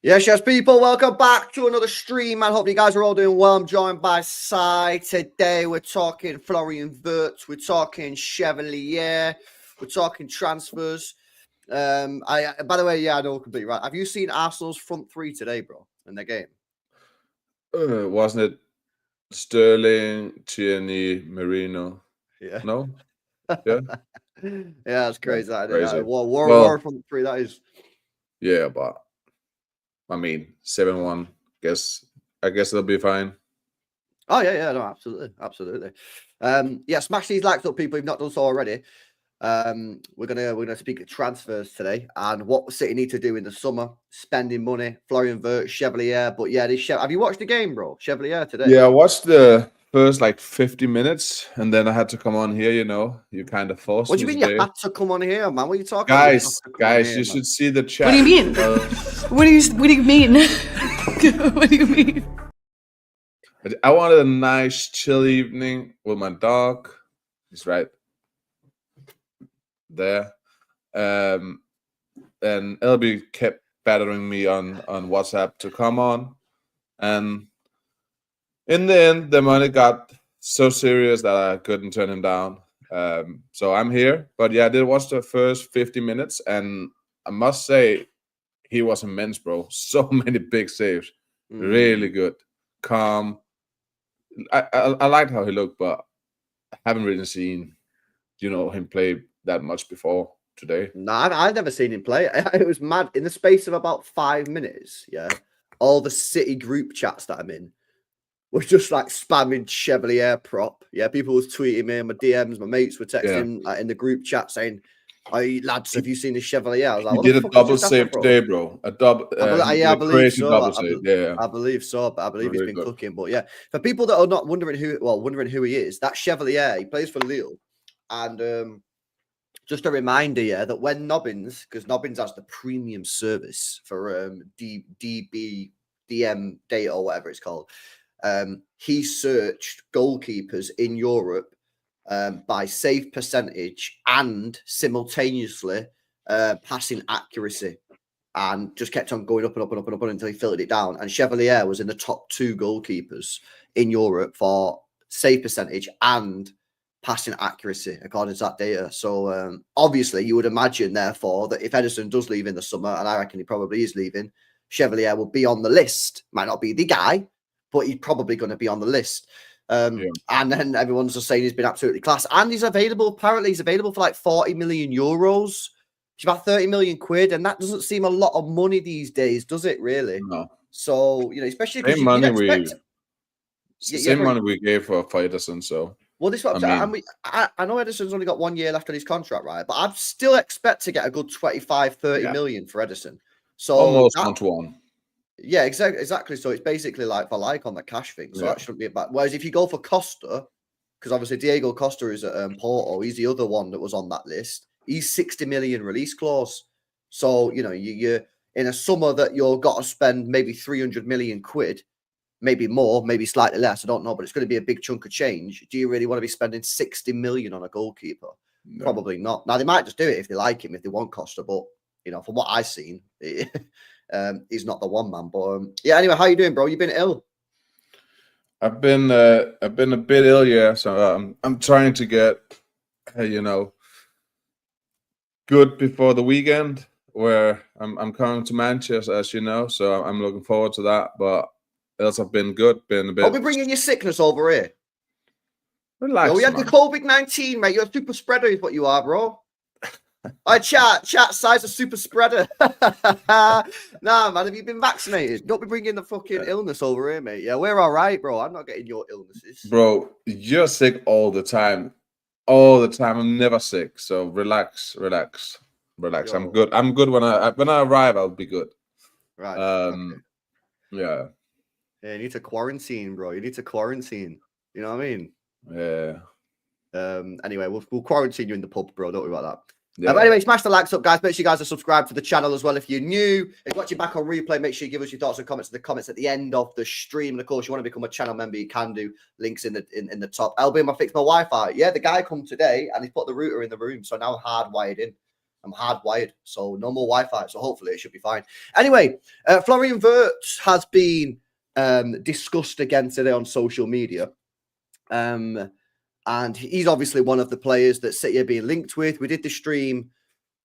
Yes, people, welcome back to another stream, man. Hope you guys are all doing well. I'm joined by Sai. Today we're talking Florian Wirtz, we're talking Chevalier, we're talking transfers. By the way, I know completely right. Have you seen Arsenal's front three today, bro, in their game? Wasn't it Sterling, Tierney, Marino? Yeah. No? Yeah? Yeah, that's crazy. Yeah, crazy. War front three, that is. Yeah, but I mean, 7-1. I guess it'll be fine. Oh, yeah, no, absolutely. Smash these likes up, people, if you've not done so already. We're gonna speak of transfers today and what City need to do in the summer, spending money, Florian Wirtz, Chevalier. But yeah, have you watched the game, bro? Chevalier today? Yeah, I watched the first 50 minutes and then I had to come on here, you kind of forced What do you me mean today. you had to come on here, man? What are you talking about? Guys, here, you should see the chat. What do you mean? What do you mean? What do you mean? I wanted a nice chill evening with my dog. He's right there. And LB kept battering me on WhatsApp to come on. And in the end, the money got so serious that I couldn't turn him down. So I'm here. But yeah, I did watch the first 50 minutes. And I must say, he was immense, bro. So many big saves. Really good. Calm. I liked how he looked, but I haven't really seen, him play that much before today. No, I've never seen him play. It was mad. In the space of about 5 minutes, yeah, all the City group chats that I'm in was just spamming Chevalier prop. Yeah, people was tweeting me, my DMs, my mates were texting in the group chat saying, "Hey lads, have you seen the Chevalier?" I was like, "He did a double save today, bro. A double, I believe so. Double save. Yeah, I believe so. But I believe he's been cooking. But yeah, for people that are not wondering who he is, that Chevalier, he plays for Lille, and just a reminder, yeah, that when Nobbins, because Nobbins has the premium service for DM data or whatever it's called, he searched goalkeepers in Europe by save percentage and simultaneously passing accuracy, and just kept on going up and up and up and up until he filtered it down. And Chevalier was in the top 2 goalkeepers in Europe for save percentage and passing accuracy, according to that data. So obviously, you would imagine, therefore, that if Ederson does leave in the summer, and I reckon he probably is leaving, Chevalier will be on the list. Might not be the guy, but he's probably going to be on the list. And then everyone's just saying he's been absolutely class. And he's available, apparently he's available for 40 million euros. It's about 30 million quid. And that doesn't seem a lot of money these days, does it really? No. So, especially because same money we gave for Ederson, so. Well, this is what I'm saying. I know Ederson's only got 1 year left on his contract, right? But I'd still expect to get a good 25, 30 million for Ederson. So almost 1-to-1. Yeah, exactly. So it's basically like for like on the cash thing. So that shouldn't be a bad. Whereas if you go for Costa, because obviously Diego Costa is at Porto, he's the other one that was on that list. He's 60 million release clause. So you're in a summer that you're got to spend maybe 300 million quid. Maybe more, maybe slightly less. I don't know, but it's going to be a big chunk of change. Do you really want to be spending 60 million on a goalkeeper? No. Probably not. Now, they might just do it if they like him, if they want Costa. But, from what I've seen, he's not the one, man. But, anyway, how you doing, bro? You've been ill? I've been a bit ill, yeah. So I'm trying to get, good before the weekend, where I'm coming to Manchester, as you know. So I'm looking forward to that. But else I've been good, been a bit. I'll be bringing your sickness over here. Relax, we had the COVID-19, mate. You're a super spreader, is what you are, bro. Chat, size of super spreader. Nah, man, have you been vaccinated? Don't be bringing the fucking illness over here, mate. Yeah, we're all right, bro. I'm not getting your illnesses. Bro, you're sick all the time. All the time. I'm never sick. So relax. Yo. I'm good. I'm good when I arrive, I'll be good. Right. Okay. Yeah. Yeah, you need to quarantine, bro. You need to quarantine. You know what I mean? Yeah. Anyway, we'll quarantine you in the pub, bro. Don't worry about that. Yeah. But anyway, smash the likes up, guys. Make sure you guys are subscribed to the channel as well. If you're new, if you're watching back on replay, make sure you give us your thoughts and comments in the comments at the end of the stream. And of course, you want to become a channel member, you can do. Links in the top. LB, I fixed my Wi-Fi. Yeah, the guy come today and he's put the router in the room, so now hardwired in. I'm hardwired, so no more Wi-Fi. So hopefully it should be fine. Anyway, Florian Wirtz has been discussed again today on social media. And he's obviously one of the players that City are being linked with. We did the stream,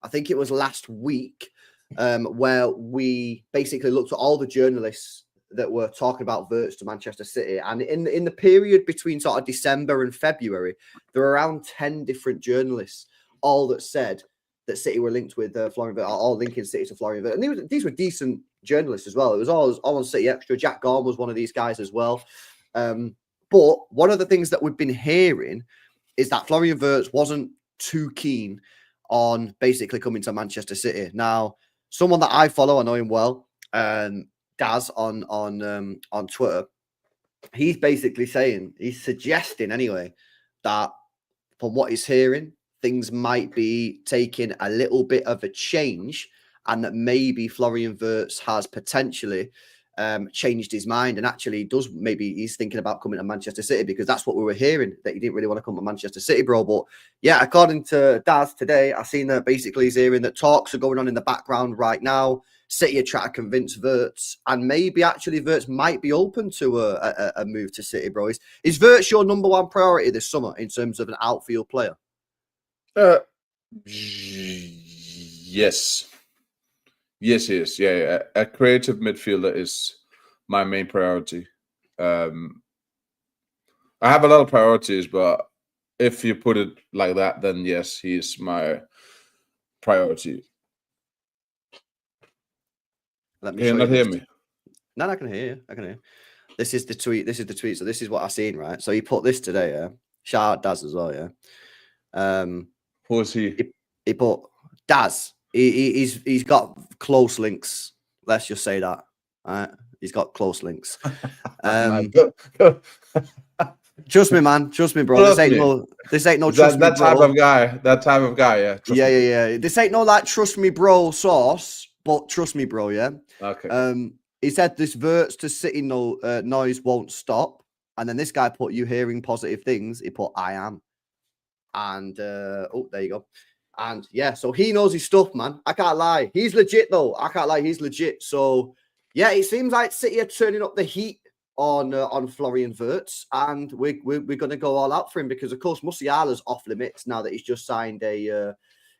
I think it was last week, where we basically looked at all the journalists that were talking about Wirtz to Manchester City. And in the period between sort of December and February, there were around 10 different journalists, all that said that City were linked with Florian Wirtz, all linking City to Florian Wirtz. And these were decent journalists as well. It was all on City Extra. Jack Gorn was one of these guys as well. But one of the things that we've been hearing is that Florian Wirtz wasn't too keen on basically coming to Manchester City. Now, someone that I follow, I know him well, Daz on Twitter, he's basically saying, he's suggesting anyway, that from what he's hearing, things might be taking a little bit of a change, and that maybe Florian Wirtz has potentially changed his mind and actually maybe he's thinking about coming to Manchester City, because that's what we were hearing, that he didn't really want to come to Manchester City, bro. But yeah, according to Daz today, I've seen that basically he's hearing that talks are going on in the background right now. City are trying to convince Wirtz, and maybe actually Wirtz might be open to a move to City, bro. Is Wirtz your number one priority this summer in terms of an outfield player? Yes. Yes, he is. Yeah, a creative midfielder is my main priority. I have a lot of priorities, but if you put it like that, then yes, he is my priority. Let me Can you not hear me? No, I can hear you. I can hear you. This is the tweet. So this is what I've seen, right? So he put this today, yeah. Shout out Daz as well, yeah. Who is he? He put Daz. He's got close links. Let's just say that. All right, he's got close links. Trust me, man. Trust me, bro. This ain't no. Trust me, that type bro. of guy. That type of guy. Yeah. Yeah. This ain't no like trust me, bro sauce. But trust me, bro. Yeah. Okay. He said this Wirtz to City noise won't stop, and then this guy put you hearing positive things. He put I am, and there you go. And yeah, so he knows his stuff, man. I can't lie. He's legit, though. I can't lie. He's legit. So yeah, it seems like City are turning up the heat on Florian Wirtz, and we're going to go all out for him, because of course Musiala's off limits now that he's just signed a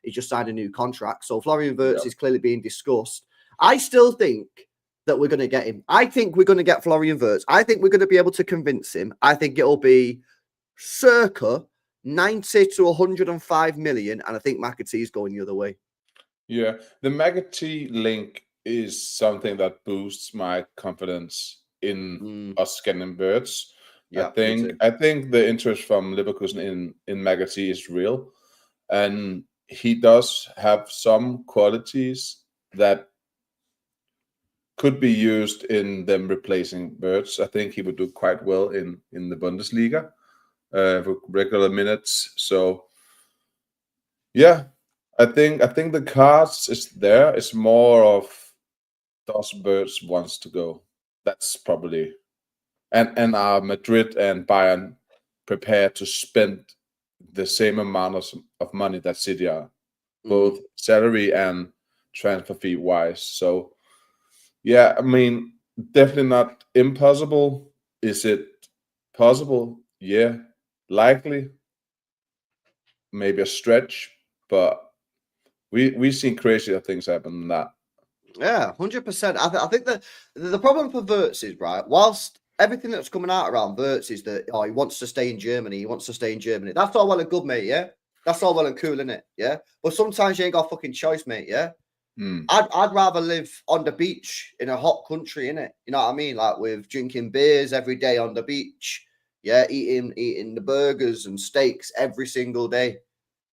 new contract. So Florian Wirtz is clearly being discussed. I still think that we're going to get him. I think we're going to get Florian Wirtz. I think we're going to be able to convince him. I think it'll be circa 90 to 105 million, and I think McAtee is going the other way. Yeah, the McAtee link is something that boosts my confidence in us getting Wirtz. Yeah, I think the interest from Leverkusen in McAtee is real, and he does have some qualities that could be used in them replacing Wirtz. I think he would do quite well in the Bundesliga. For regular minutes. So yeah, I think the cards is there. It's more of does Wirtz wants to go. That's probably and are Madrid and Bayern prepared to spend the same amount of money that City are, both salary and transfer fee wise. So yeah, I mean, definitely not impossible. Is it possible? Yeah. Likely, maybe a stretch, but we've seen crazier things happen than that. Yeah, 100%. I think that the problem for Wirtz is, right, whilst everything that's coming out around Wirtz is that he wants to stay in Germany. That's all well and good, mate. Yeah, that's all well and cool, isn't it? Yeah, but sometimes you ain't got a fucking choice, mate. Yeah. I'd rather live on the beach in a hot country, innit? You know what I mean? Like with drinking beers every day on the beach. Yeah, eating the burgers and steaks every single day.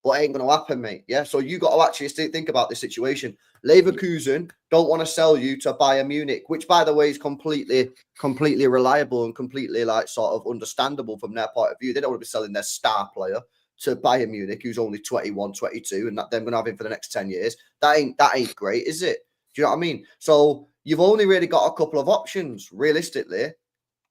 But it ain't going to happen, mate. Yeah, so you got to actually think about this situation. Leverkusen don't want to sell you to Bayern Munich, which, by the way, is completely reliable and completely like sort of understandable from their point of view. They don't want to be selling their star player to Bayern Munich, who's only 21, 22, and that they're going to have him for the next 10 years. That ain't great, is it? Do you know what I mean? So you've only really got a couple of options, realistically.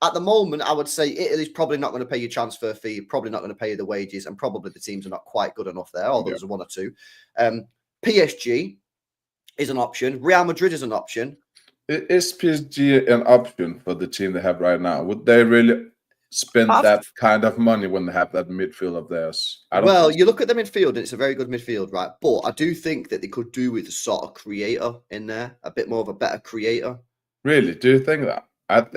At the moment, I would say Italy's probably not going to pay you transfer fee, probably not going to pay you the wages, and probably the teams are not quite good enough there, although there's one or two. PSG is an option. Real Madrid is an option. Is PSG an option for the team they have right now? Would they really spend that kind of money when they have that midfield of theirs? Well, you look at the midfield, and it's a very good midfield, right? But I do think that they could do with a sort of creator in there, a bit more of a better creator. Really? Do you think that? I'm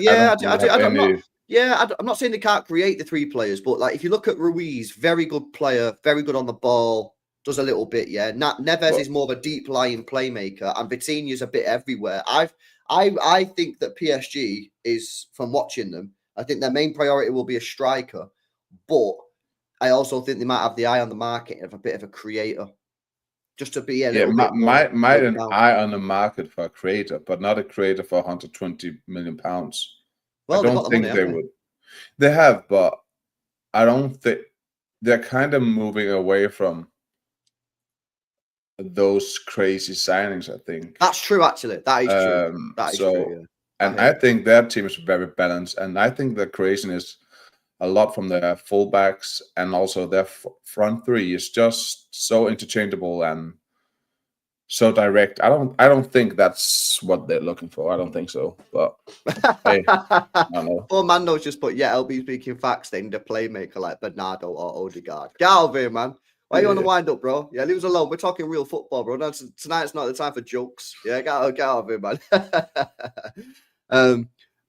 not saying they can't create the 3 players, but like if you look at Ruiz, very good player, very good on the ball, does a little bit, yeah. Neves is more of a deep lying playmaker, and Vitinha's a bit everywhere. I think that PSG is, from watching them, I think their main priority will be a striker, but I also think they might have the eye on the market of a bit of a creator, just to be a little bit more. Might an eye on the market for a creator, but not a creator for 120 million pounds. Well, I don't think they would. They have, but I don't think they're kind of moving away from those crazy signings. I think that's true. Actually, that is true. That is true. Yeah. And I think their team is very balanced, and I think the creation is a lot from their fullbacks, and also their front 3 is just so interchangeable and so direct. I don't think that's what they're looking for. I don't think so. But hey, I don't know. Poor Mando's just put, LB speaking facts, they need a playmaker like Bernardo or Odegaard. Get out of here, man. Why you want to wind up, bro? Yeah, leave us alone. We're talking real football, bro. No, tonight's not the time for jokes. Yeah, get out of here, man.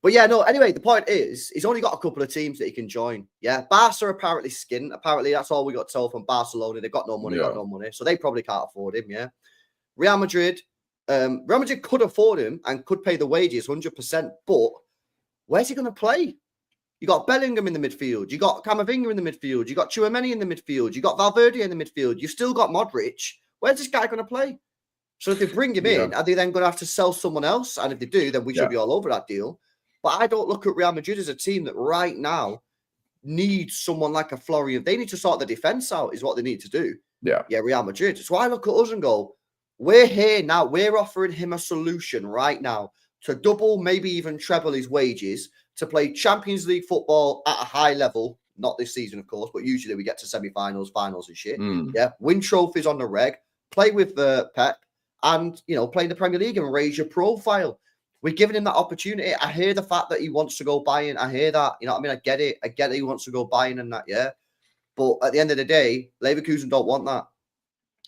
But yeah, no, anyway, the point is, he's only got a couple of teams that he can join. Yeah, Barca apparently skint. Apparently, that's all we got told from Barcelona. They've got no money, So they probably can't afford him, yeah. Real Madrid could afford him and could pay the wages 100%, but where's he going to play? You got Bellingham in the midfield. You got Camavinga in the midfield. You got Tchouaméni in the midfield. You got Valverde in the midfield. You've still got Modric. Where's this guy going to play? So if they bring him in, are they then going to have to sell someone else? And if they do, then we should be all over that deal. But I don't look at Real Madrid as a team that right now needs someone like a Florian. They need to sort the defense out, is what they need to do. Yeah, Real Madrid. So I look at us and go, we're here now. We're offering him a solution right now to double, maybe even treble his wages, to play Champions League football at a high level. Not this season, of course, but usually we get to semi-finals, finals and shit. Yeah, win trophies on the reg, play with Pep, and, play in the Premier League and raise your profile. We're giving him that opportunity. I hear the fact that he wants to go Bayern. I hear that. You know what I mean? I get it. He wants to go Bayern and that, yeah. But at the end of the day, Leverkusen don't want that.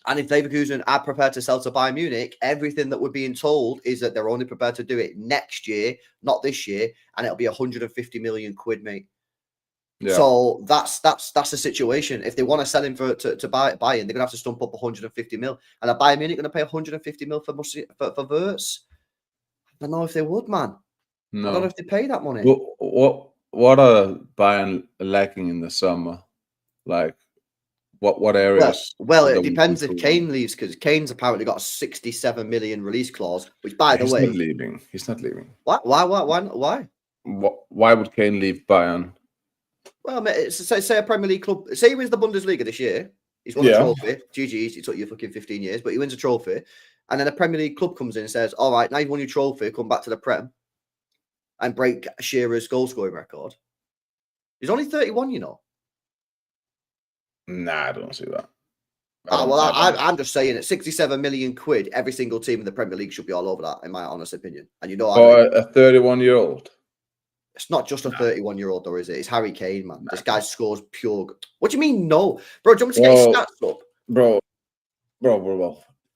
And if Leverkusen are prepared to sell to Bayern Munich, everything that we're being told is that they're only prepared to do it next year, not this year, and it'll be 150 million quid, mate. Yeah. So that's the situation. If they want to sell him to Bayern, they're gonna have to stump up 150 mil, and Bayern Munich gonna pay 150 mil for Wirtz. I don't know if they would, man. No. I don't know if they pay that money. What are Bayern lacking in the summer? Like, what areas? Well, it depends if Kane leaves, because Kane's apparently got a 67 million release clause, which, by the way, he's not leaving. What? Why? Why would Kane leave Bayern? Well, mate, say a Premier League club. Say he wins the Bundesliga this year. He's won a trophy. GG's. It took you fucking 15 years, but he wins a trophy. And then a Premier League club comes in and says, all right, now you've won your trophy, come back to the Prem and break Shearer's goal-scoring record. He's only 31, you know. Nah, I don't see that. I'm just saying, at 67 million quid, every single team in the Premier League should be all over that, in my honest opinion. And a 31-year-old. It's not just a 31-year-old, though, is it? It's Harry Kane, man. This guy scores pure. What do you mean, no? Bro, do you want me to get his stats up? Bro.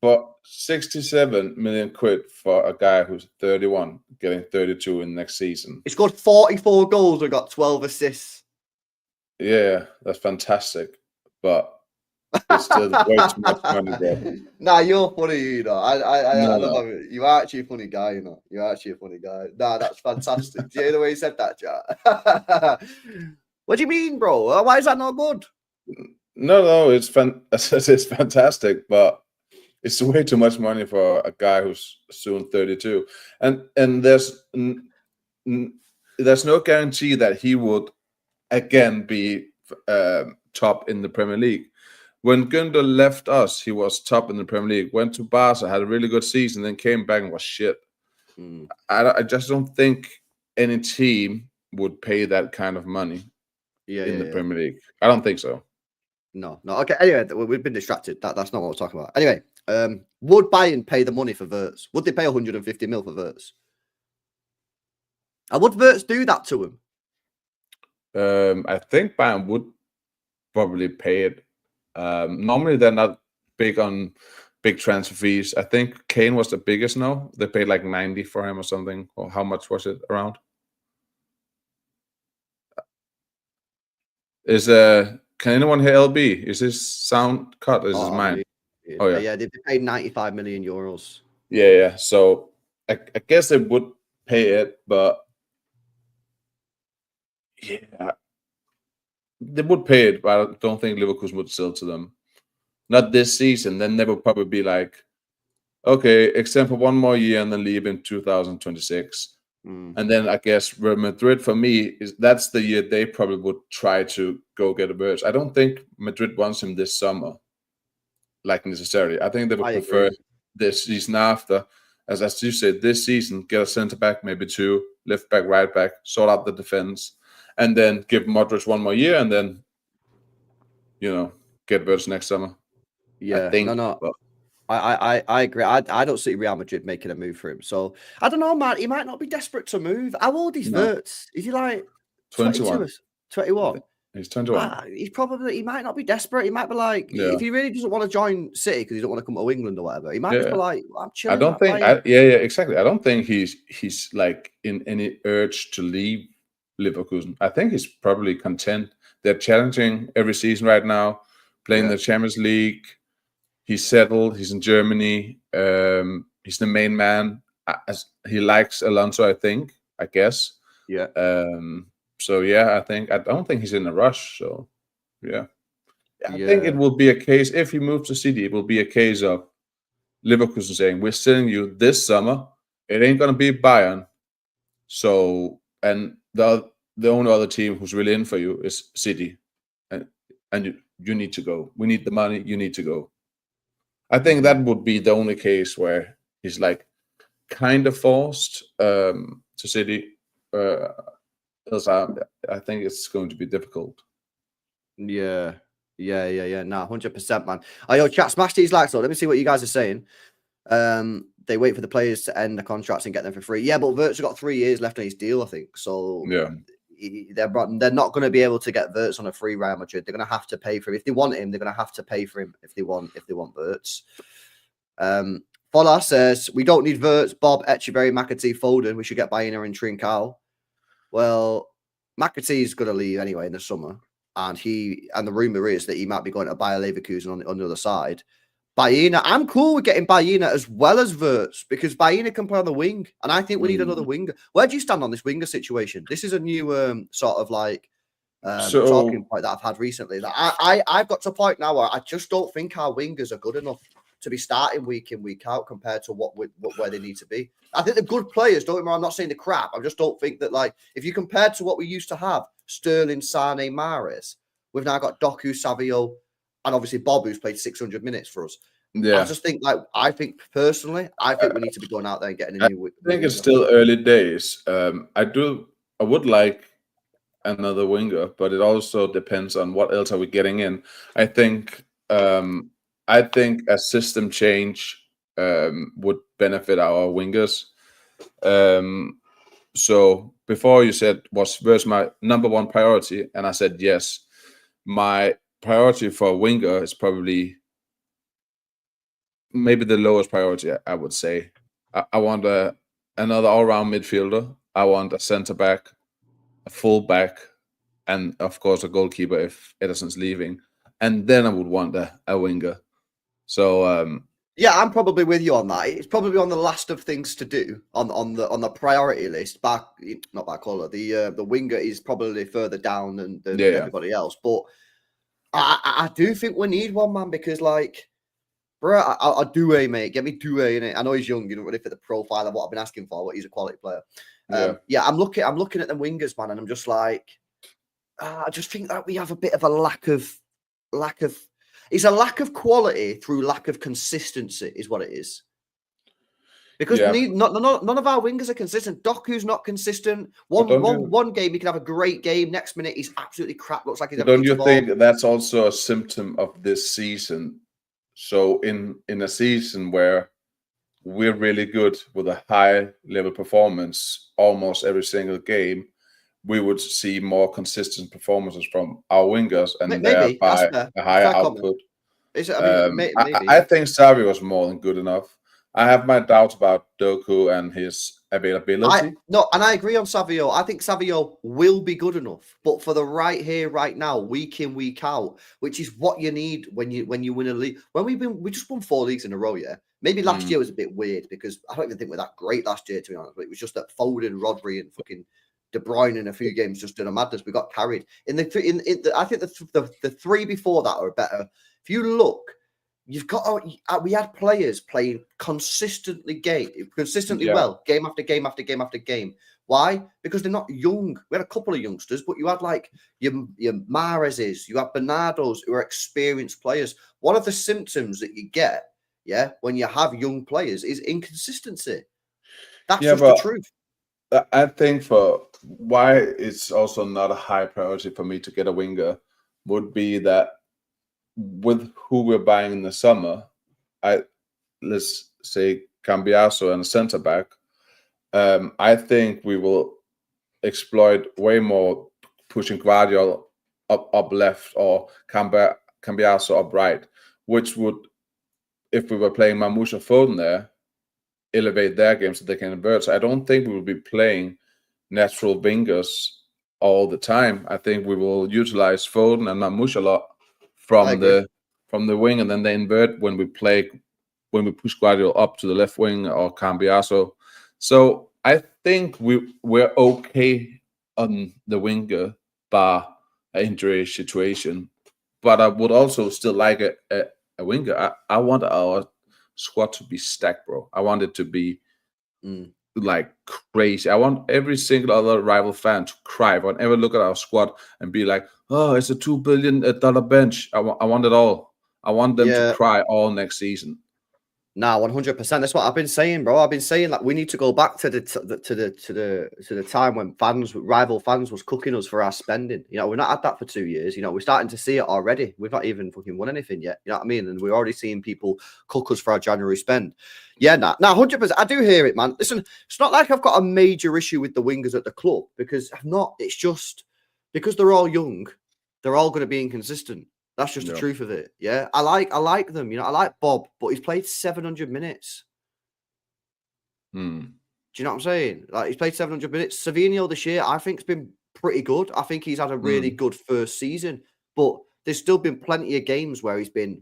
For 67 million quid for a guy who's 31, getting 32 in next season. He scored 44 goals and got 12 assists. Yeah, that's fantastic. But it's still way too much money, bro. Nah, you're funny, you know. I love it. You're actually a funny guy, you know. You're actually a funny guy. Nah, that's fantastic. Do you hear the way he said that, Jack? What do you mean, bro? Why is that not good? No, it's fantastic, but it's way too much money for a guy who's soon 32, and there's no guarantee that he would again be top in the Premier League. When Günther left us, he was top in the Premier League. Went to Barca, had a really good season, then came back and was shit. I just don't think any team would pay that kind of money in the Premier League. I don't think so. No. Okay. Anyway, we've been distracted. That's not what we're talking about. Anyway, Would Bayern pay the money for Wirtz? Would they pay 150 mil for Wirtz? And would Wirtz do that to him? I think Bayern would probably pay it. Normally, they're not big on big transfer fees. I think Kane was the biggest. No, they paid like 90 for him or something. Or how much was it around? Can anyone hear LB? Is this sound cut? Or is this mine? Oh yeah, they paid 95 million euros. Yeah. So I guess they would pay it, but yeah, they would pay it. But I don't think Leverkusen would sell to them. Not this season. Then they would probably be like, okay, extend for one more year and then leave in 2026. And then I guess Real Madrid for me that's the year they probably would try to go get a Wirtz. I don't think Madrid wants him this summer, like necessarily. I think they would prefer this season after, as you said, this season get a centre back, maybe two, left back, right back, sort out the defense, and then give Modric one more year, and then get Wirtz next summer. Yeah, I think, no. I agree. I don't see Real Madrid making a move for him. So I don't know, man. He might not be desperate to move. How old is Wirtz? Is he like 21? 21. He's 21. He might not be desperate. He might be like, if he really doesn't want to join City because he don't want to come to England or whatever, he might just be like, I'm chilling. I don't think. Exactly. I don't think he's like in any urge to leave Leverkusen. I think he's probably content. They're challenging every season right now, playing the Champions League. He's settled. He's in Germany. He's the main man. He likes Alonso, I guess. Yeah. So yeah, I don't think he's in a rush. So yeah. I think it will be a case, if he moves to City, it will be a case of Leverkusen saying, we're selling you this summer. It ain't gonna be Bayern. So, and the only other team who's really in for you is City. And you need to go. We need the money, you need to go. I think that would be the only case where he's like kind of forced to City. Else I think it's going to be difficult. Yeah. Nah, 100%, man. Chat, smash these likes. So let me see what you guys are saying. They wait for the players to end the contracts and get them for free. Yeah, but Wirtz has got 3 years left on his deal, I think. So yeah, they're not going to be able to get Wirtz on a free Real Madrid. They're going to have to pay for him. If they want him, they're going to have to pay for him if they want Wirtz. Fola says, we don't need Wirtz, Bob, Echeverry, McAtee, Foden. We should get Baena and Trincao. Well, McAtee's going to leave anyway in the summer. And the rumor is that he might be going to Bayer Leverkusen on the other side. Baena, I'm cool with getting Baena as well as Wirtz because Baena can play on the wing, and I think we need another winger. Where do you stand on this winger situation? This is a new sort of like talking point that I've had recently. Like I've got to a point now where I just don't think our wingers are good enough to be starting week in, week out compared to where they need to be. I think they're good players. Don't get me wrong, I'm not saying the crap. I just don't think that, like, if you compare to what we used to have, Sterling, Sane, Mahrez, we've now got Doku, Savio, and obviously Bob, who's played 600 minutes for us. Yeah. I just think, I think personally, we need to be going out there and getting a new. I think it's still early days. I would like another winger, but it also depends on what else are we getting in. I think a system change would benefit our wingers. So before you said, where's my number one priority? And I said, yes, my priority for a winger is probably maybe the lowest priority, I would say. I want another all-round midfielder. I want a centre-back, a full-back, and, of course, a goalkeeper if Ederson's leaving. And then I would want a winger. So yeah, I'm probably with you on that. It's probably on the last of things to do on the priority list. Not back color. The winger is probably further down than everybody else. But I do think we need one, man, because like, bro, I Doué, mate. Get me Doué in it. I know he's young. You don't really fit the profile of what I've been asking for, but he's a quality player. I'm looking at the wingers, man, and I'm just like, I just think that we have a bit of a lack of. It's a lack of quality through lack of consistency, is what it is. Because none of our wingers are consistent. Doku's not consistent. One game he can have a great game. Next minute he's absolutely crap. Looks like he's. Don't you think that's also a symptom of this season? So in a season where we're really good with a high level performance almost every single game, we would see more consistent performances from our wingers and Maybe that's thereby fair. a higher Fair comment. output. I mean, maybe. I think Xavi was more than good enough. I have my doubts about Doku and his availability. And I agree on Savio. I think Savio will be good enough, but for the right here, right now, week in, week out, which is what you need when you win a league. We just won 4 leagues in a row, yeah. Maybe last year was a bit weird because I don't even think we're that great last year, to be honest. But it was just that Foden, Rodri, and fucking De Bruyne in a few games just did a madness. We got carried in the I think the 3 before that are better. If you look. You've got. We had players playing consistently well, game after game after game after game. Why? Because they're not young. We had a couple of youngsters, but you had like your Mahrez's, you had Bernardo's, who are experienced players. One of the symptoms that you get, when you have young players, is inconsistency. That's just the truth. I think for why it's also not a high priority for me to get a winger would be that. With who we're buying in the summer, let's say Cambiaso and a centre back, I think we will exploit way more pushing Guardiola up left or Cambiaso up right, which would, if we were playing Mamouche or Foden there, elevate their game so they can invert. So I don't think we will be playing natural wingers all the time. I think we will utilize Foden and Mamouche a lot from the wing, and then they invert when we push Guardiola up to the left wing or Cambiaso. So I think we're okay on the winger bar an injury situation, but I would also still like a winger. I want our squad to be stacked, bro. I want it to be like crazy. I want every single other rival fan to cry. I want ever look at our squad and be like, oh, it's a $2 billion bench. I want it all. I want them to cry all next season. Nah, 100%. That's what I've been saying, bro. I've been saying like we need to go back to the time when rival fans was cooking us for our spending. You know, we've not had that for 2 years. You know, we're starting to see it already. We've not even fucking won anything yet. You know what I mean? And we're already seeing people cook us for our January spend. Yeah, nah, 100%. I do hear it, man. Listen, it's not like I've got a major issue with the wingers at the club because I've not. It's just because they're all young, they're all going to be inconsistent. That's just the truth of it. Yeah. I like them. You know, I like Bob, but he's played 700 minutes. Do you know what I'm saying? Like he's played 700 minutes. Savinho this year, I think, has been pretty good. I think he's had a really good first season, but there's still been plenty of games where he's been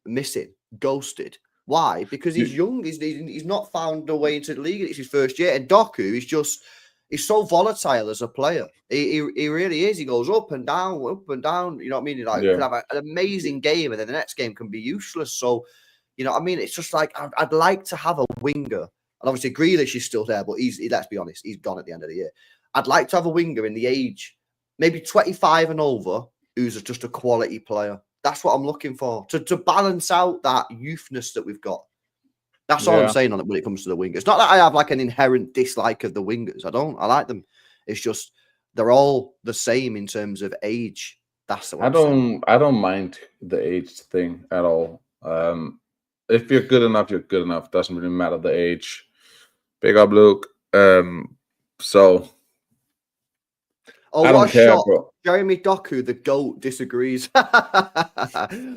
missing, ghosted. Why? Because he's young. He's not found a way into the league. It's his first year. And Doku is just... He's so volatile as a player. He really is. He goes up and down, up and down. You know what I mean? Like, could have an amazing game, and then the next game can be useless. So, you know what I mean? It's just like I'd like to have a winger. And obviously, Grealish is still there, but let's be honest, he's gone at the end of the year. I'd like to have a winger in the age, maybe 25 and over, who's just a quality player. That's what I'm looking for to balance out that youthness that we've got. That's all I'm saying on it when it comes to the wingers. It's not that I have like an inherent dislike of the wingers. I don't. I like them. It's just they're all the same in terms of age. That's what I don't mind the age thing at all. If you're good enough, you're good enough. Doesn't really matter the age. Big up, Luke. So I don't care, bro. Jeremy Doku, the GOAT, disagrees.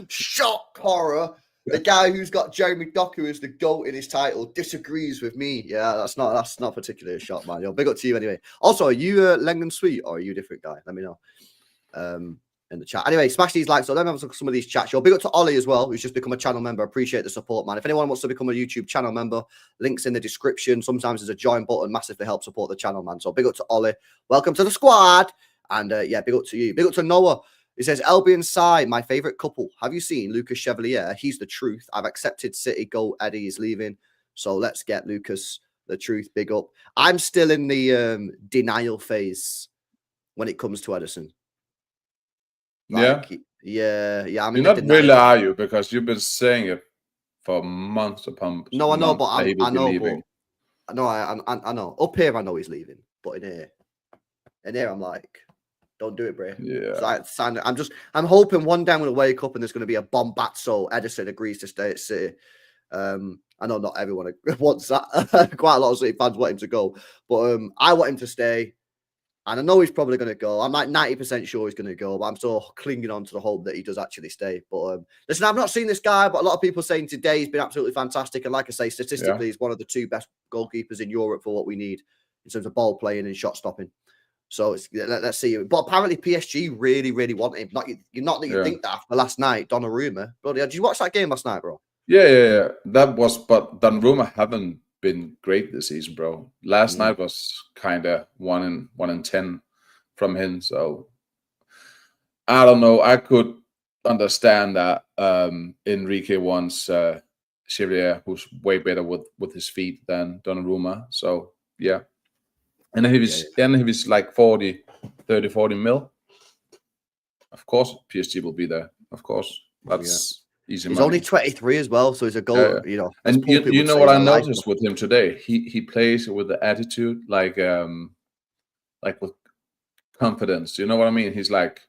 Shock horror. The guy who's got Jeremy Doku as the GOAT in his title disagrees with me. Yeah, that's not particularly a shot, man. Yo, big up to you anyway. Also, are you Lengan Sweet or are you a different guy? Let me know in the chat. Anyway, smash these likes. So let me have some of these chats. Yo, big up to Ollie as well, who's just become a channel member. Appreciate the support, man. If anyone wants to become a YouTube channel member, links in the description. Sometimes there's a join button, massively help support the channel, man. So big up to Ollie. Welcome to the squad. And yeah, big up to you. Big up to Noah. It says, LB and Sai, my favorite couple. Have you seen Lucas Chevalier? He's the truth. I've accepted City goal. Eddie is leaving. So let's get Lucas the truth. Big up. I'm still in the denial phase when it comes to Ederson. Like, yeah. I'm You're not really, are you? Because you've been saying it for months upon. No, I know, but I know. Up here, I know he's leaving. But in here, I'm like, Don't do it, bro. Yeah. So I'm hoping one day I'm going to wake up and there's going to be a bombazzo. Edison agrees to stay at City. I know not everyone wants that. Quite a lot of City fans want him to go, but I want him to stay. And I know he's probably going to go. I'm like 90% sure he's going to go, but I'm still clinging on to the hope that he does actually stay. But listen, I've not seen this guy, but a lot of people saying today he's been absolutely fantastic. And like I say, statistically, he's one of the 2 best goalkeepers in Europe for what we need in terms of ball playing and shot stopping. So let's see. But apparently PSG really, really want him. Not that you think that after last night, Donnarumma. Bloody hell, did you watch that game last night, bro? Yeah. But Donnarumma haven't been great this season, bro. Last night was kind of 1 in 10 from him. So I don't know. I could understand that Enrique wants Chevalier, who's way better with his feet than Donnarumma. So yeah. And if he's like 40 mil, of course PSG will be there. Of course, that's easy. He's money. Only 23 as well, so he's a goal. You know, and you know what I noticed with him today? He plays with the attitude, like with confidence. You know what I mean? He's like,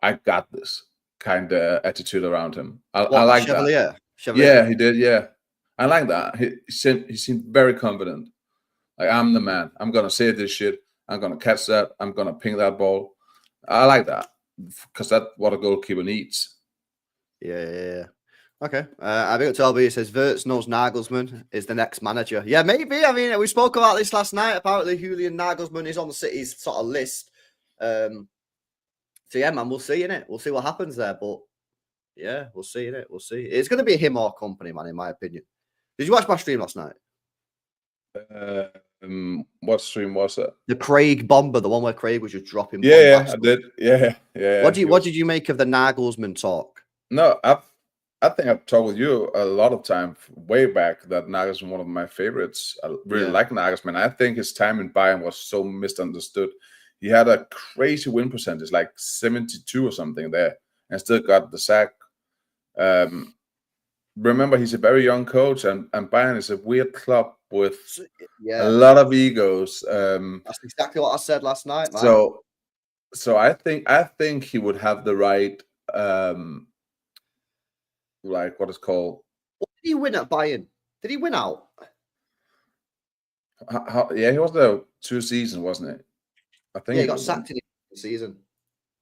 I got this kind of attitude around him. I like Chevalier? that. Yeah, he did. Yeah, I like that. He seemed very confident. Like, I'm the man. I'm going to say this shit. I'm going to catch that. I'm going to ping that ball. I like that because that's what a goalkeeper needs. Yeah. Okay. I think LB says Wirtz knows Nagelsmann is the next manager. Yeah, maybe. I mean, we spoke about this last night. Apparently, Julian Nagelsmann is on the City's sort of list. So, yeah, man, we'll see, innit? We'll see what happens there. But, yeah, we'll see, innit? We'll see. It's going to be him or company, man, in my opinion. Did you watch my stream last night? What stream was it? The Craig Bomber, the one where Craig was just dropping. Yeah, I did. Yeah. What did you make of the Nagelsmann talk? No, I think I've talked with you a lot of time way back that Nagelsmann one of my favorites. I really like Nagelsmann. I think his time in Bayern was so misunderstood. He had a crazy win percentage, like 72 or something there, and still got the sack. Remember, he's a very young coach, and Bayern is a weird club with a lot of egos. That's exactly what I said last night, man. So I think he would have the right, like what it's called. What did he win at Bayern? Did he win out? Yeah, he was there 2 seasons, wasn't it? I think. Yeah, he got sacked in the season.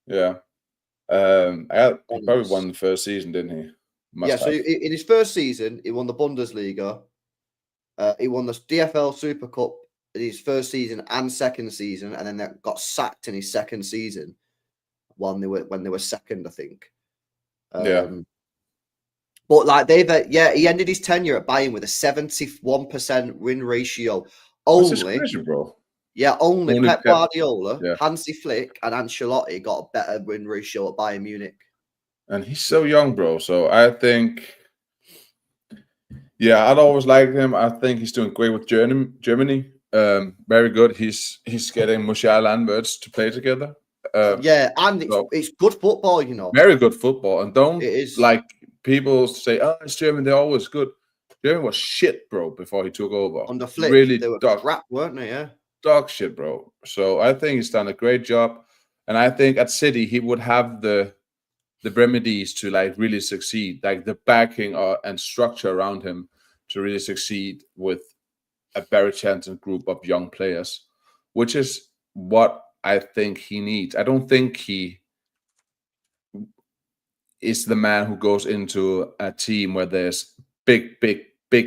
Yeah. He probably won the first season, didn't he? So in his first season, he won the Bundesliga. He won the DFL Super Cup in his first season and second season, and then that got sacked in his second season when they were second, I think. But like he ended his tenure at Bayern with a 71% win ratio. Only, crazy, bro. Yeah, only Pep Guardiola, Hansi Flick, and Ancelotti got a better win ratio at Bayern Munich. And he's so young, bro. So I think, I'd always liked him. I think he's doing great with Germany. Very good. He's getting Musiala and Wirtz to play together. And it's good football, you know. Very good football. And don't it is. Like people say, oh, it's German. They're always good. Germany was shit, bro, before he took over. On the flip, really they were crap, weren't they? Yeah. Dog shit, bro. So I think he's done a great job. And I think at City, he would have the remedies to like really succeed, like the backing and structure around him to really succeed with a very talented group of young players, which is what I think he needs. I don't think he is the man who goes into a team where there's big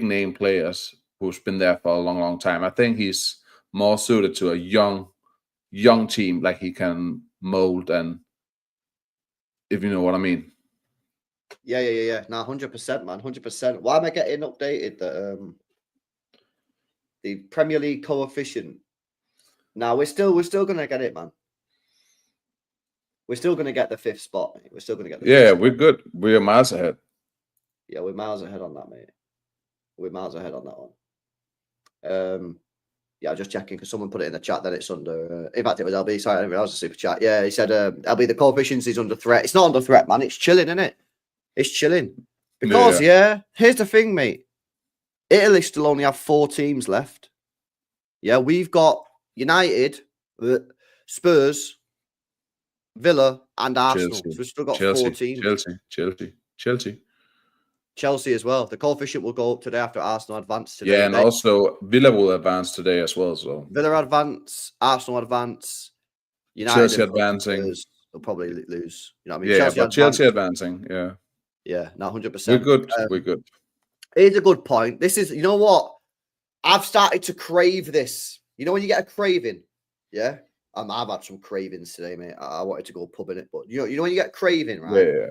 name players who's been there for a long, long time. I think he's more suited to a young team, like he can mold, and if you know what I mean. Yeah. Nah, 100%, man, 100%. Why am I getting updated that the Premier League coefficient? Now we're still gonna get it, man. We're still gonna get the 5th spot. We're still gonna get the 5th spot. We're good. We're miles ahead. Yeah, we're miles ahead on that, mate. We're miles ahead on that one. Yeah, I'm just checking because someone put it in the chat that it's under. In fact, it was LB. Sorry, I didn't realize it was a super chat. Yeah, he said LB, the coefficient is under threat. It's not under threat, man. It's chilling, isn't it? It's chilling. Because, here's the thing, mate. Italy still only have 4 teams left. Yeah, we've got United, Spurs, Villa, and Arsenal. Chelsea. So we've still got Chelsea. 14. Chelsea. as well. The coefficient will go up today after Arsenal advance today. Yeah, and also Villa will advance today as well. So Villa advance, Arsenal advance, United Chelsea advancing. They'll probably lose. You know what I mean? Yeah, but Chelsea advancing. Yeah. Yeah, no, 100%. We're good. We're good. Here's a good point. This is, you know what? I've started to crave this. You know when you get a craving? Yeah. I've had some cravings today, mate. I wanted to go pubbing it, but you know when you get a craving, right? Yeah.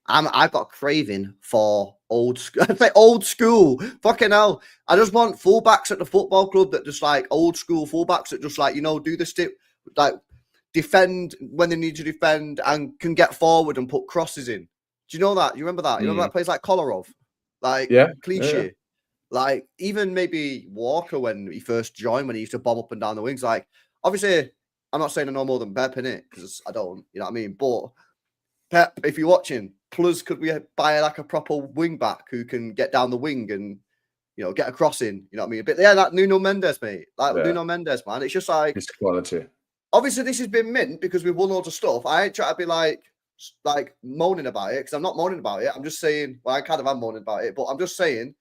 I've got a craving for old school. I'd say old school. Fucking hell. I just want fullbacks at the football club that just like old school fullbacks that just like, you know, do the step, like defend when they need to defend and can get forward and put crosses in. Do you know that? You remember that? You remember that plays like Kolarov? Like cliche. Yeah. Like even maybe Walker when he first joined, when he used to bomb up and down the wings. Like obviously, I'm not saying I know more than Pep in it because I don't. You know what I mean? But Pep, if you're watching, plus could we buy like a proper wing back who can get down the wing and get a cross in? You know what I mean? But that Nuno Mendes, mate. Nuno Mendes, man. It's just like it's quality. Obviously, this has been mint because we've won loads of stuff. I ain't trying to be like moaning about it because I'm not moaning about it. I'm just saying, well, I kind of am moaning about it, but I'm just saying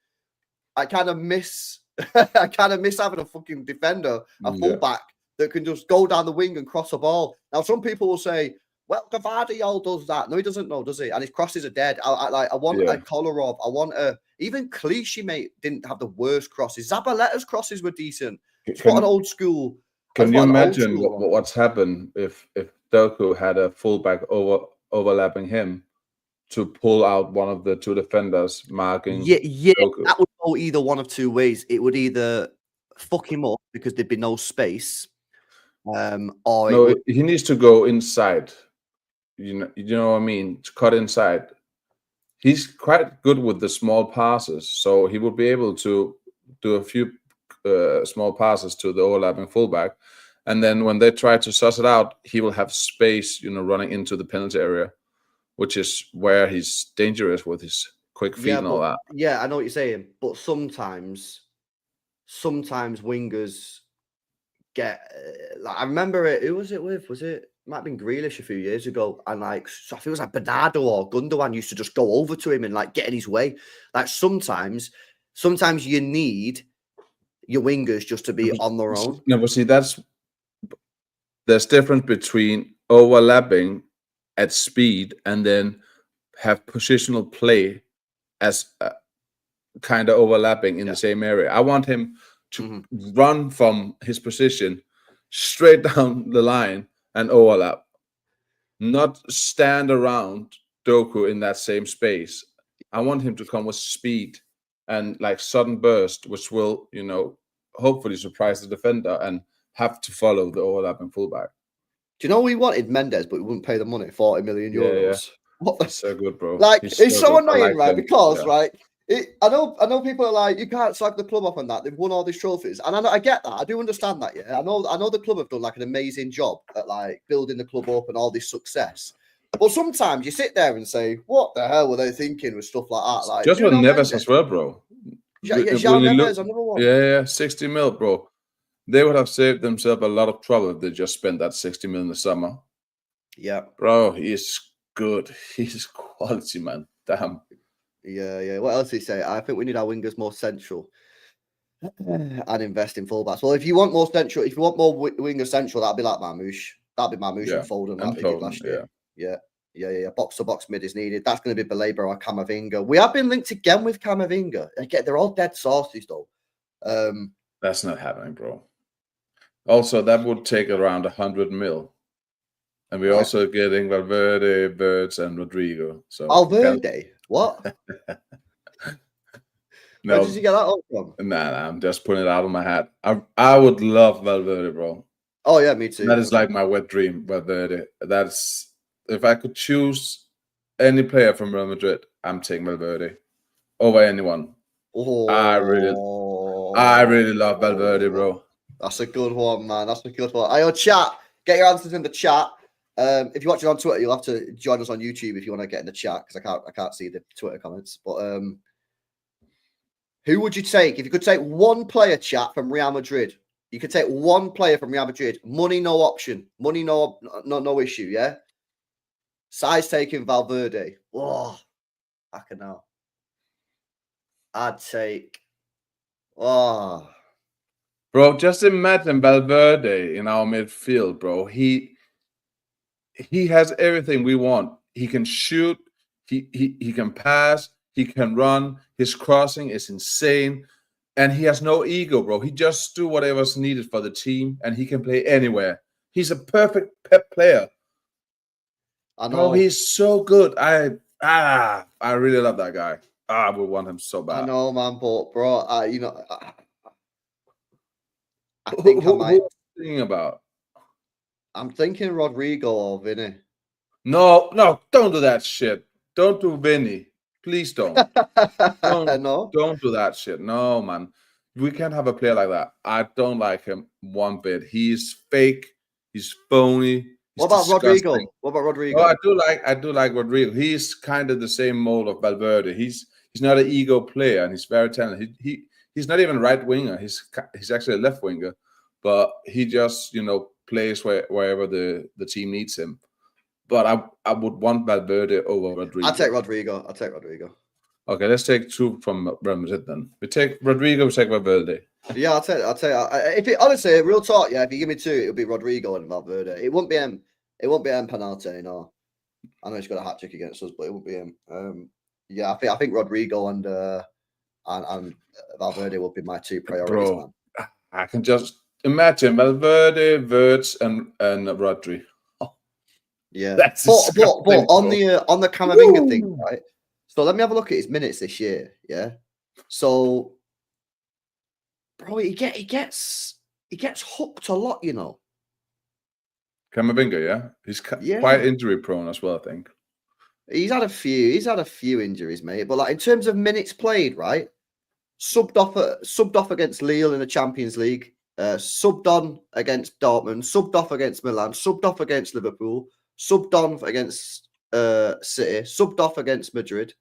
I kind of miss having a fucking defender, a fullback that can just go down the wing and cross a ball. Now, some people will say, well, Gvardiol does that. No, he doesn't know, does he? And his crosses are dead. I want a Kolarov. I want even Clichy, mate, didn't have the worst crosses. Zabaletta's crosses were decent. It's what an old school. Can you imagine what's happened if Doku had a fullback overlapping him to pull out one of the two defenders marking? Yeah, that would go either one of two ways. It would either fuck him up because there'd be no space, or he needs to go inside. You know what I mean? To cut inside. He's quite good with the small passes, so he would be able to do a few small passes to the overlapping fullback, and then when they try to suss it out, he will have space, running into the penalty area, which is where he's dangerous with his quick feet and all that. Yeah, I know what you're saying, but sometimes wingers get like I remember it. Who was it with? Was it? Might have been Grealish a few years ago, and like so I feel it was like Bernardo or Gundogan used to just go over to him and like get in his way. Like sometimes you need your wingers just to be on their own. No, but see, there's difference between overlapping at speed and then have positional play as kind of overlapping in the same area. I want him to run from his position straight down the line and overlap, not stand around Doku in that same space. I want him to come with speed and like sudden burst, which will, hopefully surprise the defender and have to follow the overlapping fullback. Do you know we wanted Mendes, but we wouldn't pay the money, 40 million euros? Yeah. That's so good, bro. Like, it's so annoying, right? Because, I know people are like, you can't slag the club off on that. They've won all these trophies. And I get that. I do understand that, yeah. I know the club have done like an amazing job at like building the club up and all this success. But sometimes you sit there and say, what the hell were they thinking with stuff like that? Like, just with Neves as well, bro. Neves, another one. Yeah, 60 mil, bro. They would have saved themselves a lot of trouble if they just spent that 60 mil in the summer. Yeah. Bro, he's good. He's quality, man. Damn. Yeah. What else did he say? I think we need our wingers more central and invest in fullbacks. Well, if you want more central, if you want more wingers central, that'd be like Marmoush. That'd be Marmoush and Foden like they did last year. Yeah. Box to box mid is needed. That's going to be Belabor or Camavinga. We have been linked again with Camavinga. Again, they're all dead sources though. That's not happening, bro. Also, that would take around 100 mil. And we're also getting Valverde, Wirtz, and Rodrigo. So Valverde? What? No, where did you get that all from? Nah, I'm just putting it out of my hat. I would love Valverde, bro. Oh, yeah, me too. That is like my wet dream, Valverde. That's, if I could choose any player from Real Madrid, I'm taking Valverde over anyone. Oh. I really love Valverde, bro. That's a good one, man. That's a good one. Ayo, chat. Get your answers in the chat. If you're watching on Twitter, you'll have to join us on YouTube if you want to get in the chat because I can't see the Twitter comments. But who would you take if you could take one player, chat, from Real Madrid? You could take one player from Real Madrid. Money, no option. Money, no issue. Yeah. Size taking Valverde. Oh, I can know. I'd take. Oh, Bro, just imagine Valverde in our midfield, bro. He has everything we want. He can shoot. He can pass. He can run. His crossing is insane. And he has no ego, bro. He just do whatever's needed for the team, and he can play anywhere. He's a perfect Pep player. I know. Bro, he's so good. I really love that guy. I would want him so bad. I know, man, but bro, I think I might. Who are you thinking about? I'm thinking Rodrigo or Vinny. No, don't do that shit. Don't do Vinny. Please don't. No. Don't do that shit. No, man. We can't have a player like that. I don't like him one bit. He's fake. He's phony. What about disgusting. Rodrigo? What about Rodrigo? Oh, I do like Rodrigo. He's kind of the same mold of Valverde. He's not an ego player, and he's very talented. He's not even right winger. He's actually a left winger, but he just plays wherever the team needs him. But I would want Valverde over Rodrigo. I'll take Rodrigo. Okay, let's take two from Real Madrid then. We take Rodrigo, we take Valverde. Yeah, I'll take. If it honestly, real talk, yeah. If you give me two, it'll be Rodrigo and Valverde. It won't be him. It won't be him penalty. No, I know he's got a hat trick against us, but it won't be him. Yeah, I think Rodrigo and Valverde will be my two priorities. Bro, man. I can just imagine Valverde, Wirtz, and Rodri. Yeah, that's but on the Camavinga thing, right? So let me have a look at his minutes this year. Yeah, so bro, he gets hooked a lot, Camavinga, yeah, he's quite injury prone as well. I think he's had a few injuries, mate. But like in terms of minutes played, right? Subbed off against Lille in the Champions League. Subbed on against Dortmund. Subbed off against Milan. Subbed off against Liverpool. Subbed on against City. Subbed off against Madrid.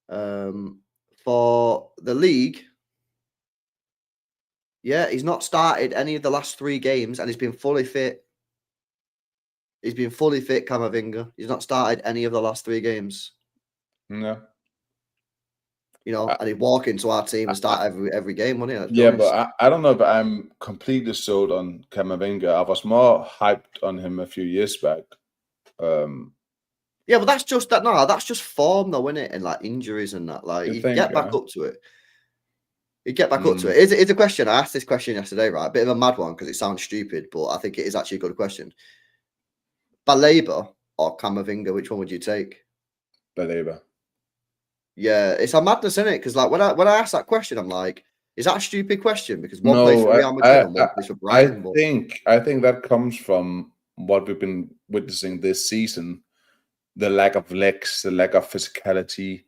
For the league, yeah, he's not started any of the last 3 games, and he's been fully fit. He's been fully fit, Camavinga. He's not started any of the last 3 games. No. And he'd walk into our team and start every game, wouldn't he? Yeah, but I don't know if I'm completely sold on Camavinga. I was more hyped on him a few years back. Yeah, but that's just that. No, that's just form, though, isn't it? And like injuries and that. Like, you get back up to it. You get back up to it. It's a question. I asked this question yesterday, right? A bit of a mad one because it sounds stupid, but I think it is actually a good question. Baleba or Camavinga, which one would you take? Baleba. Yeah, it's a madness, isn't it? Because like when I ask that question, I'm like, is that a stupid question? Because one plays for Real Madrid and one plays for Brighton. I think that comes from what we've been witnessing this season. The lack of legs, the lack of physicality.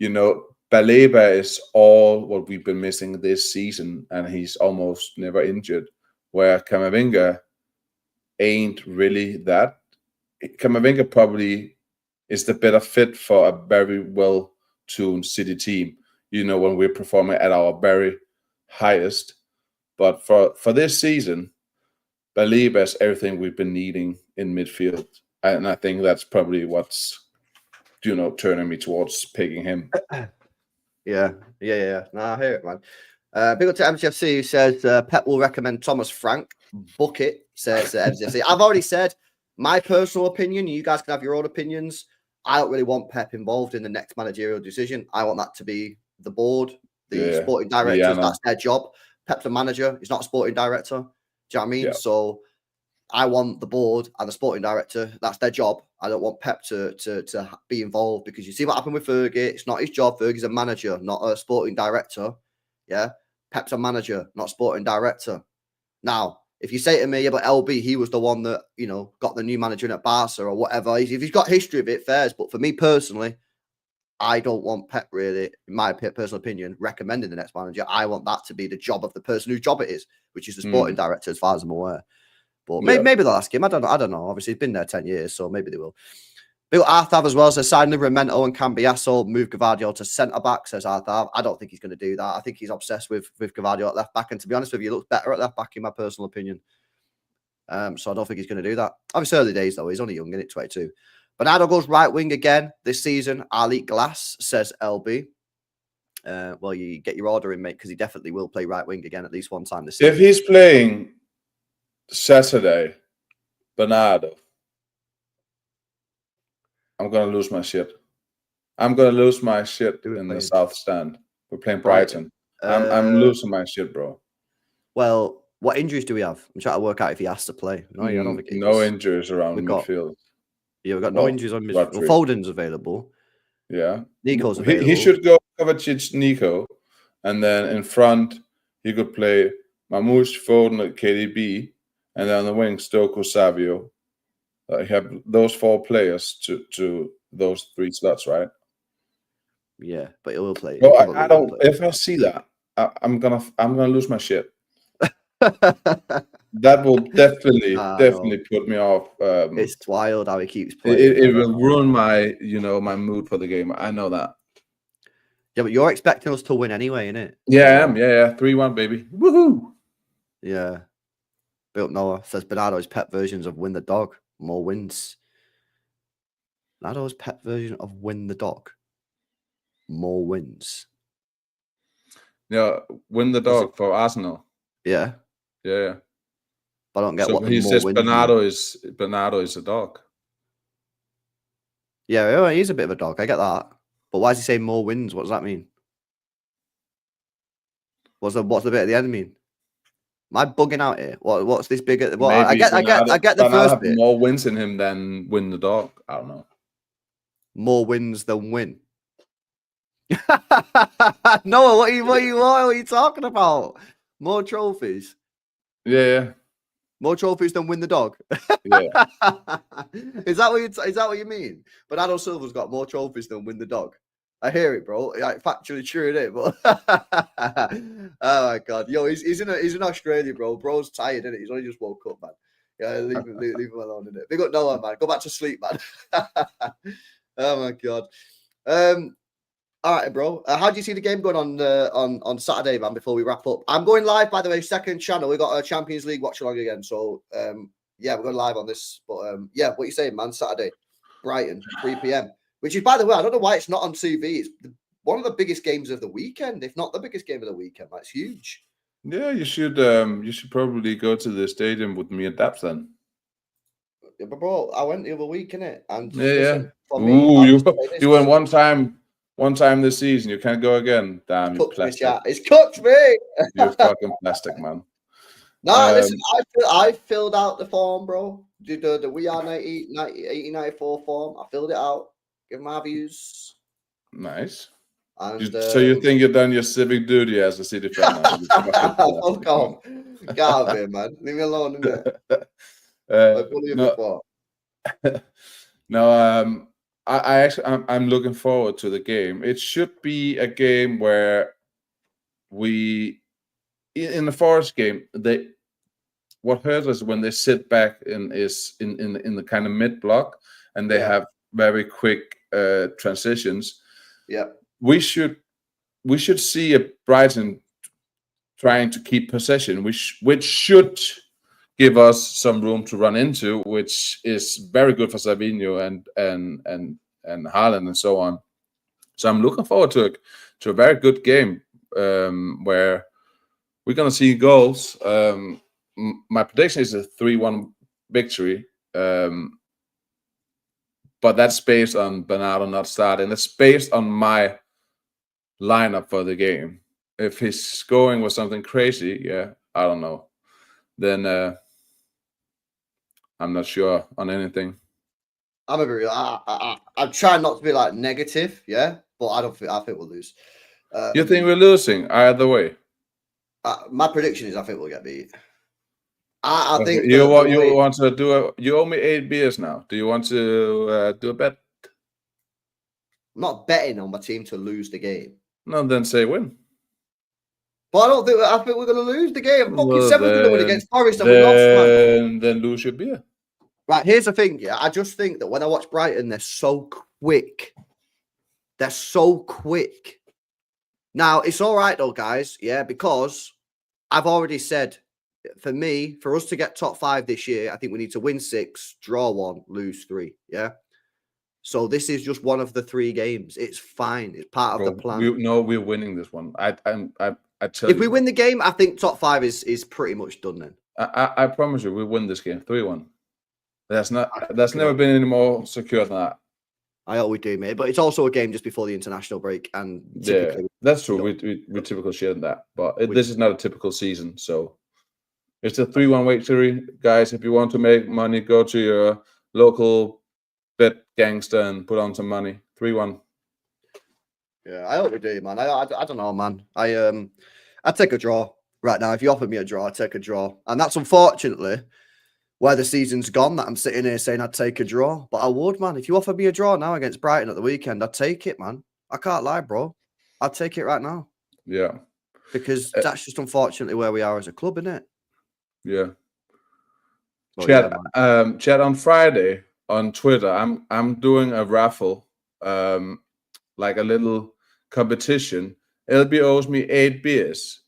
Baleba is all what we've been missing this season, and he's almost never injured. Where Camavinga ain't really that. Camavinga probably is the better fit for a very well-tuned City team, when we're performing at our very highest. But for this season, Baleba is everything we've been needing in midfield. And I think that's probably what's, turning me towards picking him. Yeah. No, I hear it, man. Big up to MCFC who says Pep will recommend Thomas Frank. Bucket says MCFC. I've already said my personal opinion. You guys can have your own opinions. I don't really want Pep involved in the next managerial decision. I want that to be the board, the sporting directors. That's their job. Pep's a manager. He's not a sporting director. Do you know what I mean? Yeah. So I want the board and the sporting director. That's their job. I don't want Pep to be involved because you see what happened with Fergie. It's not his job. Fergie's a manager, not a sporting director. Yeah. Pep's a manager, not sporting director. Now, if you say to me, yeah, but LB, he was the one that, got the new manager in at Barca or whatever. If he's got history of it, fairs. But for me personally, I don't want Pep really, in my personal opinion, recommending the next manager. I want that to be the job of the person whose job it is, which is the sporting director, as far as I'm aware. But maybe they'll ask him. I don't know. Obviously, he's been there 10 years, so maybe they will. Bill Arthav as well says, sign Livramento and Cambiasso, move Gvardiol to centre-back, says Arthav. I don't think he's going to do that. I think he's obsessed with Gvardiol at left-back. And to be honest with you, he looks better at left-back, in my personal opinion. So I don't think he's going to do that. Obviously, early days, though. He's only young, isn't it? 22. Bernardo goes right wing again this season. I'll eat glass, says LB. Well, you get your order in, mate, because he definitely will play right wing again at least one time this season. If he's playing Saturday, Bernardo, I'm going to lose my shit. I'm going to lose my shit in the South Stand. We're playing Brighton. I'm losing my shit, bro. Well, what injuries do we have? I'm trying to work out if he has to play. No, I don't think no injuries around midfield. Yeah, we've got no injuries on midfield. Well, Foden's available. Yeah. Nico's available. He should go Kovacic, Nico. And then in front, he could play Mamouche, Foden, and KDB. And then on the wing, Stoko, Savio. You have those 4 players to those 3 slots, right? Yeah, but he will play. No, I don't. If I see that, I'm gonna lose my shit. That will definitely put me off. It's wild how he keeps playing. It will ruin my mood for the game. I know that. Yeah, but you're expecting us to win anyway, innit? Yeah, I am. Yeah. 3-1, baby. Woohoo! Yeah. Built Noah says Bernardo's pet versions of Win the Dog. More wins. Bernardo's pet version of Win the Dog. More wins. Yeah, Win the Dog for Arsenal. Yeah. Yeah. But I don't get what he says. wins Bernardo is a dog. Yeah, he's a bit of a dog. I get that. But why does he say more wins? What does that mean? What's the bit at the end mean? Am I bugging out here? What's this bigger? Well, I get the first bit. More wins in him than Win the Dog. I don't know. More wins than win. Noah, what are you talking about? More trophies. Yeah. More trophies than Win the Dog. Yeah. Is that what you mean? Bernardo Silva's got more trophies than Win the Dog. I hear it, bro. Like, factually true, innit? But oh my god, yo, he's in Australia, bro. Bro's tired, innit? He's only just woke up, man. Yeah, leave him alone, innit? Big up Noah, man. Go back to sleep, man. Oh my god. All right, bro. How do you see the game going on Saturday, man? Before we wrap up, I'm going live, by the way. Second channel, we got a Champions League watch along again. So yeah, we're going live on this. But yeah, what you saying, man? Saturday, Brighton, 3 p.m. Which is, by the way, I don't know why it's not on TV. It's one of the biggest games of the weekend, if not the biggest game of the weekend. That's huge. Yeah, you should probably go to the stadium with me and Daps then. Yeah, but bro, I went the other week, innit? And listen, for me, you went one time this season. You can't go again. Damn, you plastic. It's cooked me. You're fucking plastic, man. No, listen, I filled out the form, bro. Did the We Are 90, 94 form. I filled it out. Give my views. Nice. And, so you think you've done your civic duty as a City fan now? Fuck off. Get out of here, man. Leave me alone, innit? No, I'm looking forward to the game. It should be a game where in the Forest game, what hurts us when they sit back in the kind of mid block and they have very quick transitions. Yeah, we should see a Brighton trying to keep possession, which should give us some room to run into, which is very good for Savinho and Haaland and so on. So I'm looking forward to a very good game where we're gonna see goals. My prediction is a 3-1 victory. But that's based on Bernardo not starting. It's based on my lineup for the game. If his scoring was something crazy, I don't know. Then I'm not sure on anything. I'm trying not to be like negative, but I think we'll lose. You think we're losing either way? My prediction is I think we'll get beat. I think you want to do you owe me 8 beers now. Do you want to do a bet? I'm not betting on my team to lose the game. No, then say win. But I think we're gonna lose the game. Fucking 7-0 win against Forest and we lost, man. Then lose your beer. Right, here's the thing. Yeah, I just think that when I watch Brighton, they're so quick. They're so quick. Now it's all right though, guys. Yeah, because I've already said for me, for us to get top 5 this year, I think we need to win 6, draw 1, lose 3. Yeah. So this is just one of the 3 games. It's fine. It's part of the plan. We're winning this one. I tell you. If we win the game, I think top 5 is pretty much done then. I promise you, we win this game 3-1. That's never been any more secure than that. I always do, mate. But it's also a game just before the international break, and yeah, that's true. We typical shit in that, but this is not a typical season, so it's a 3-1 victory, guys. If you want to make money, go to your local bet gangster and put on some money. 3-1. Yeah, I hope we do, man. I don't know, man. I'd take a draw right now. If you offered me a draw, I'd take a draw, and that's unfortunately where the season's gone, that I'm sitting here saying I'd take a draw. But I would, man. If you offered me a draw now against Brighton at the weekend, I'd take it, man. I can't lie, bro. I'd take it right now. Yeah. Because that's just unfortunately where we are as a club, isn't it? Yeah. But Chat, on Friday on Twitter, I'm doing a raffle, like a little competition. LB owes me 8 beers.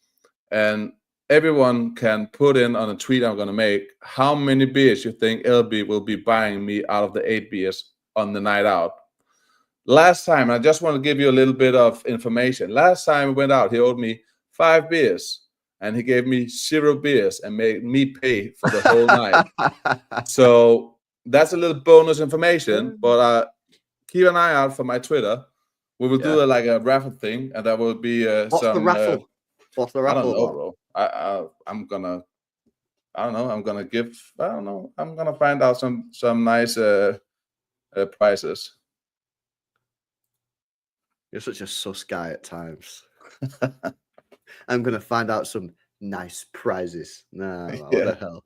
And everyone can put in on a tweet I'm going to make how many beers you think LB will be buying me out of the 8 beers on the night out. Last time, I just want to give you a little bit of information. Last time we went out, he owed me 5 beers, and he gave me 0 beers and made me pay for the whole night. So that's a little bonus information, but keep an eye out for my Twitter. We will do like a raffle thing, and that will be What's the raffle? What's the raffle? I don't know, bro. I'm gonna find out some nice prizes. You're such a sus guy at times. I'm gonna find out some nice prizes. Nah, what the hell?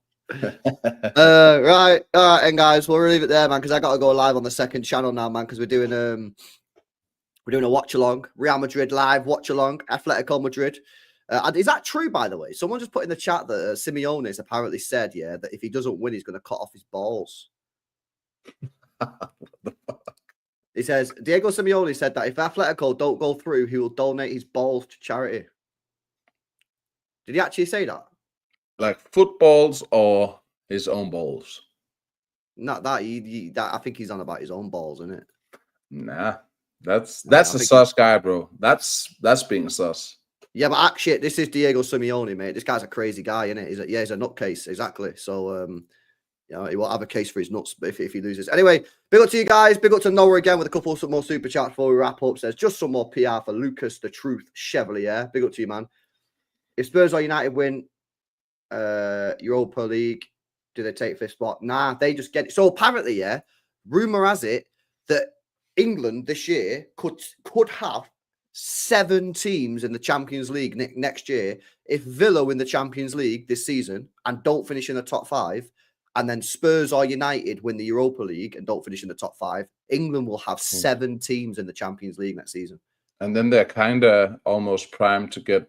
Right, all right, and guys, we'll leave it there, man, because I got to go live on the second channel now, man, because we're doing a watch along, Real Madrid live watch along, Atletico Madrid. Is that true, by the way? Someone just put in the chat that Simeone has apparently said, that if he doesn't win, he's going to cut off his balls. What the fuck? He says, Diego Simeone said that if Atletico don't go through, he will donate his balls to charity. Did he actually say that? Like footballs or his own balls? Not that. I think he's on about his own balls, isn't it? Nah, that's a sus guy, bro. That's being sus. Yeah, but actually, this is Diego Simeone, mate. This guy's a crazy guy, isn't it? He's a nutcase, exactly. So, he won't have a case for his nuts if he loses. Anyway, big up to you guys. Big up to Noah again with a couple of some more super chats before we wrap up. Says just some more PR for Lucas, the Truth Chevalier. Big up to you, man. If Spurs or United win Europa League, do they take 5th spot? Nah, they just get it. So apparently, rumor has it that England this year could have 7 teams in the Champions League next year. If Villa win the Champions League this season and don't finish in the top 5, and then Spurs or United win the Europa League and don't finish in the top 5, England will have 7 teams in the Champions League next season. And then they're kind of almost primed to get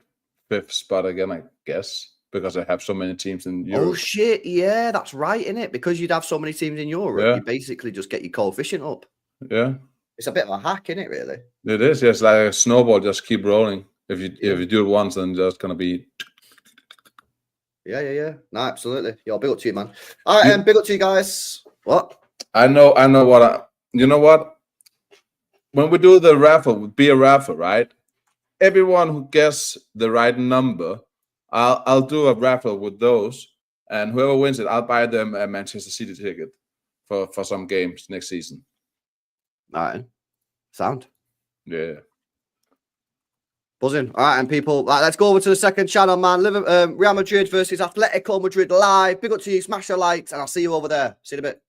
5th spot again, I guess, because they have so many teams in Europe. Oh, shit. Yeah, that's right, innit? Because you'd have so many teams in Europe, you basically just get your coefficient up. Yeah. It's a bit of a hack, isn't it, really? It is. It's like a snowball, just keep rolling. If you do it once, then just going to be... Yeah. No, absolutely. Yo, big up to you, man. All right, and big up to you guys. What? I know what... you know what? When we do the raffle, it would be a raffle, right? Everyone who guesses the right number, I'll do a raffle with those. And whoever wins it, I'll buy them a Manchester City ticket for some games next season. All right. Sound. Yeah. Buzzing. All right, and people, let's go over to the second channel, man. Real Madrid versus Atletico Madrid live. Big up to you. Smash the likes, and I'll see you over there. See you in a bit.